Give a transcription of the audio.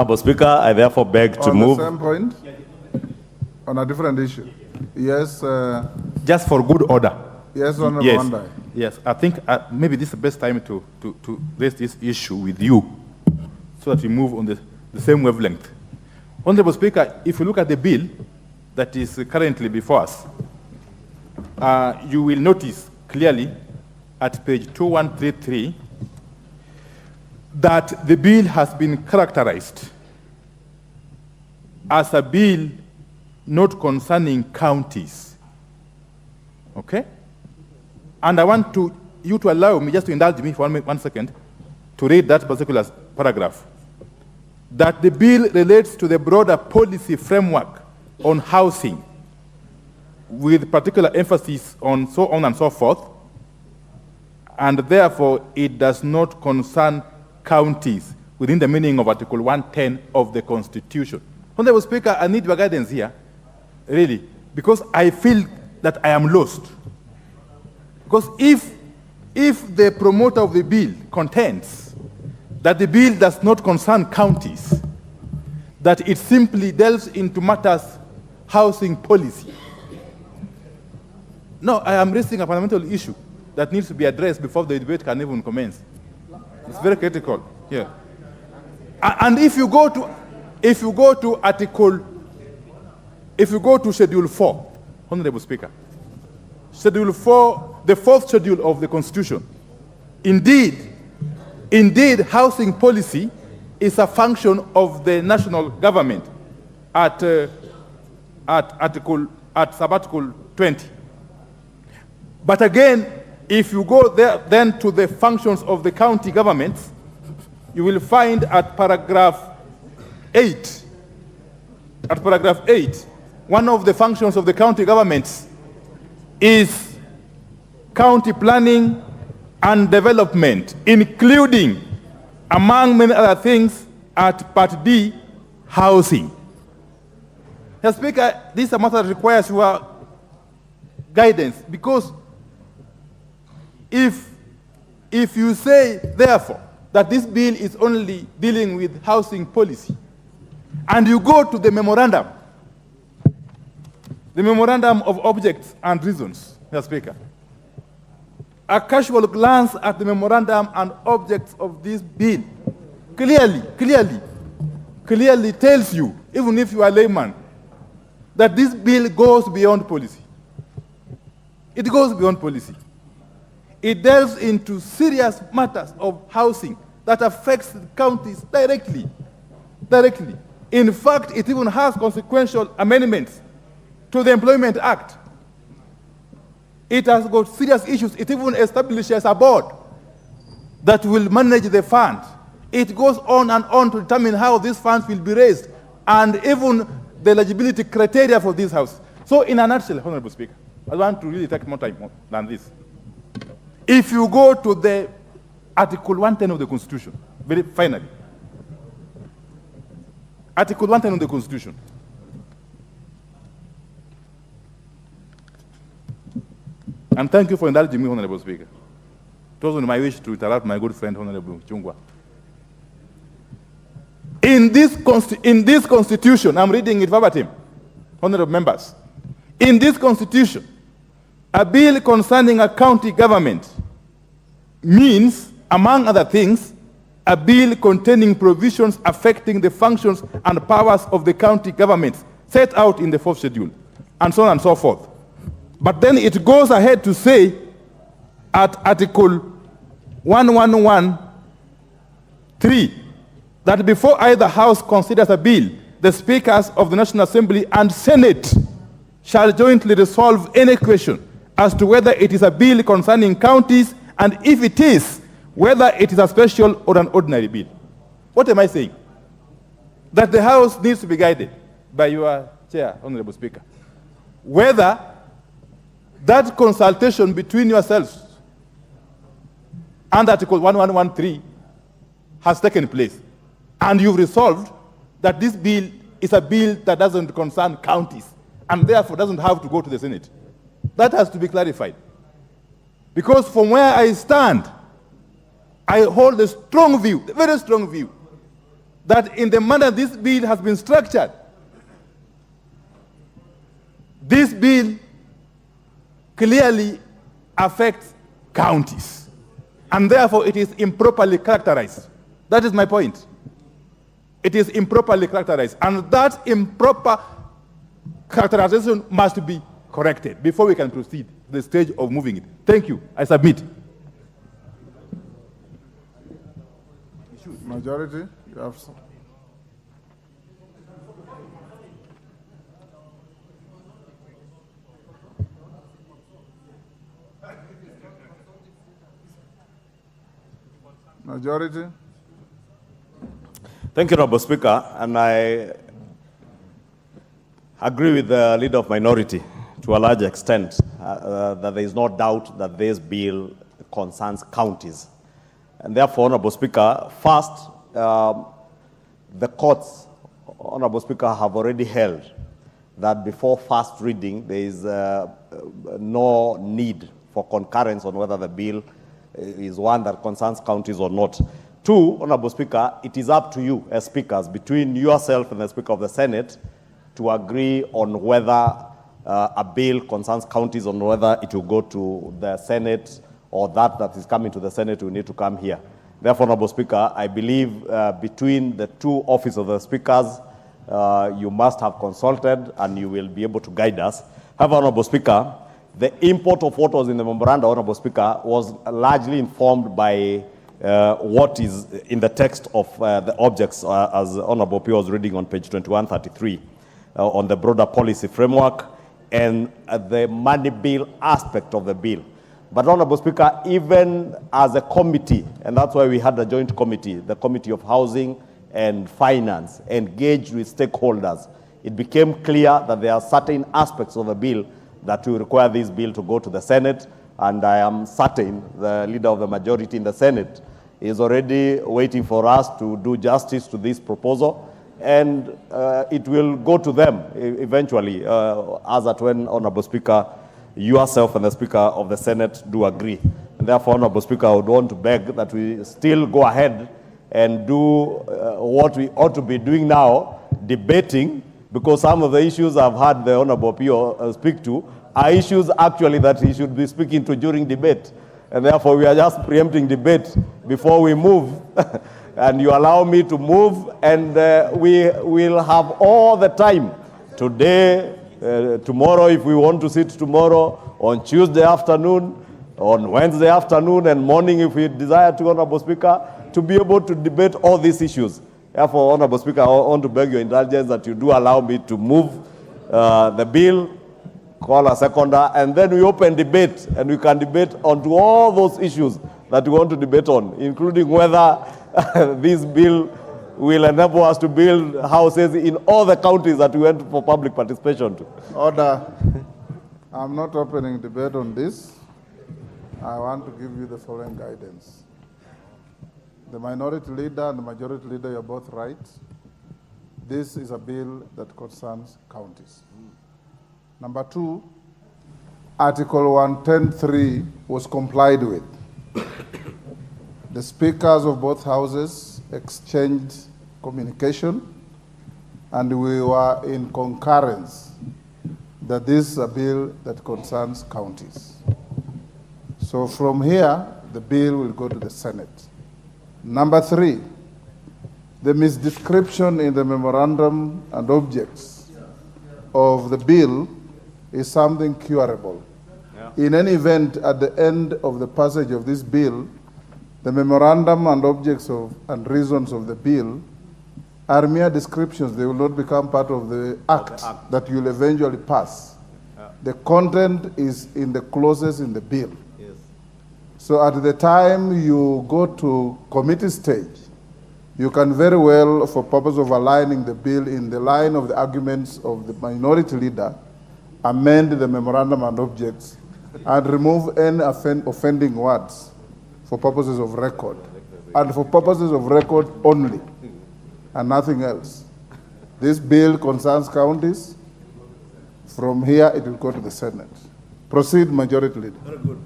Honourable Speaker, I therefore beg to move. On the same point? On a different issue? Yes. Just for good order. Yes, Honourable Yes. Wandai. Yes, I think maybe this is the best time to raise this issue with you so that we move on the same wavelength. Honourable Speaker, if you look at the bill that is currently before us, you will notice clearly at page 2133 that the bill has been characterized as a bill not concerning counties. Okay? And I want you to allow me, just to indulge me for 1 second, to read that particular paragraph. That the bill relates to the broader policy framework on housing, with particular emphasis on so on and so forth, and therefore it does not concern counties within the meaning of Article 110 of the Constitution. Honourable Speaker, I need your guidance here, really, because I feel that I am lost. Because if the promoter of the bill contends that the bill does not concern counties, that it simply delves into matters housing policy. No, I am raising a fundamental issue that needs to be addressed before the debate can even commence. It's very critical here. And if you go to Schedule 4, Honourable Speaker, Schedule 4, the 4th schedule of the Constitution, indeed, housing policy is a function of the national government at Sub-Article 20. But again, if you go there then to the functions of the county governments, you will find at paragraph 8, one of the functions of the county governments is county planning and development, including, among many other things, at Part D, housing. Mr. Speaker, this is a matter that requires your guidance, because if you say, therefore, that this bill is only dealing with housing policy, and you go to the memorandum of objects and reasons, Mr. Speaker, a casual glance at the memorandum and objects of this bill clearly tells you, even if you are a layman, that this bill goes beyond policy. It goes beyond policy. It delves into serious matters of housing that affects the counties directly. In fact, it even has consequential amendments to the Employment Act. It has got serious issues. It even establishes a board that will manage the fund. It goes on and on to determine how these funds will be raised, and even the eligibility criteria for this house. So in a nutshell, Honourable Speaker, I want to really take more time than this. If you go to the Article 110 of the Constitution, very finally, Article 110 of the Constitution, and thank you for indulging me, Honourable Speaker. It wasn't my wish to interrupt my good friend, Honourable Chungwa. In this Constitution, I'm reading it verbatim, Honourable members. In this Constitution, a bill concerning a county government means, among other things, a bill containing provisions affecting the functions and powers of the county governments set out in the 4th schedule, and so on and so forth. But then it goes ahead to say at Article 1113 that before either House considers a bill, the Speakers of the National Assembly and Senate shall jointly resolve any question as to whether it is a bill concerning counties, and if it is, whether it is a special or an ordinary bill. What am I saying? That the House needs to be guided by your chair, Honourable Speaker, whether that consultation between yourselves and Article 1113 has taken place, and you've resolved that this bill is a bill that doesn't concern counties, and therefore doesn't have to go to the Senate. That has to be clarified. Because from where I stand, I hold a strong view, a very strong view, that in the manner this bill has been structured, this bill clearly affects counties, and therefore it is improperly characterized. That is my point. It is improperly characterized, and that improper characterization must be corrected before we can proceed to the stage of moving it. Thank you. I submit. Majority, you have some. Majority. Thank you, Honorable Speaker, and I agree with the leader of minority to a large extent that there is no doubt that this bill concerns counties. And therefore, Honorable Speaker, first, the courts, Honorable Speaker, have already held that before first reading, there is no need for concurrence on whether the bill is one that concerns counties or not. Two, Honorable Speaker, it is up to you as speakers, between yourself and the Speaker of the Senate, to agree on whether a bill concerns counties or whether it will go to the Senate, or that is coming to the Senate will need to come here. Therefore, Honorable Speaker, I believe between the two offices of the speakers, you must have consulted and you will be able to guide us. However, Honorable Speaker, the import of what was in the memoranda, Honorable Speaker, was largely informed by what is in the text of the objects, as Honorable P was reading on page 2133, on the broader policy framework and the money bill aspect of the bill. But Honorable Speaker, even as a committee, and that's why we had a joint committee, the Committee of Housing and Finance, engaged with stakeholders, it became clear that there are certain aspects of the bill that will require this bill to go to the Senate, and I am certain the leader of the majority in the Senate is already waiting for us to do justice to this proposal, and it will go to them eventually, as at when, Honorable Speaker, yourself and the Speaker of the Senate do agree. And therefore, Honorable Speaker, I would want to beg that we still go ahead and do what we ought to be doing now, debating, because some of the issues I've had the Honorable P speak to are issues actually that he should be speaking to during debate. And therefore, we are just preempting debate before we move. And you allow me to move, and we will have all the time today, tomorrow, if we want to sit tomorrow, on Tuesday afternoon, on Wednesday afternoon, and morning, if we desire to, Honorable Speaker, to be able to debate all these issues. Therefore, Honorable Speaker, I want to beg your indulgence that you do allow me to move the bill, call a seconder, and then we open debate, and we can debate onto all those issues that we want to debate on, including whether this bill will enable us to build houses in all the counties that we went for public participation to. Order. I'm not opening debate on this. I want to give you the following guidance. The minority leader and the majority leader, you're both right. This is a bill that concerns counties. Number two, Article 110.3 was complied with. The speakers of both houses exchanged communication, and we were in concurrence that this is a bill that concerns counties. So from here, the bill will go to the Senate. Number three, the misdescription in the memorandum and objects of the bill is something curable. Yeah. In any event, at the end of the passage of this bill, the memorandum and objects of and reasons of the bill are mere descriptions. They will not become part of the act that you will eventually pass. Yeah. The content is in the clauses in the bill. Yes. So at the time you go to committee stage, you can very well, for purpose of aligning the bill in the line of the arguments of the minority leader, amend the memorandum and objects and remove any offending words for purposes of record, and for purposes of record only, and nothing else. This bill concerns counties. From here, it will go to the Senate. Proceed, Majority Leader. Very good.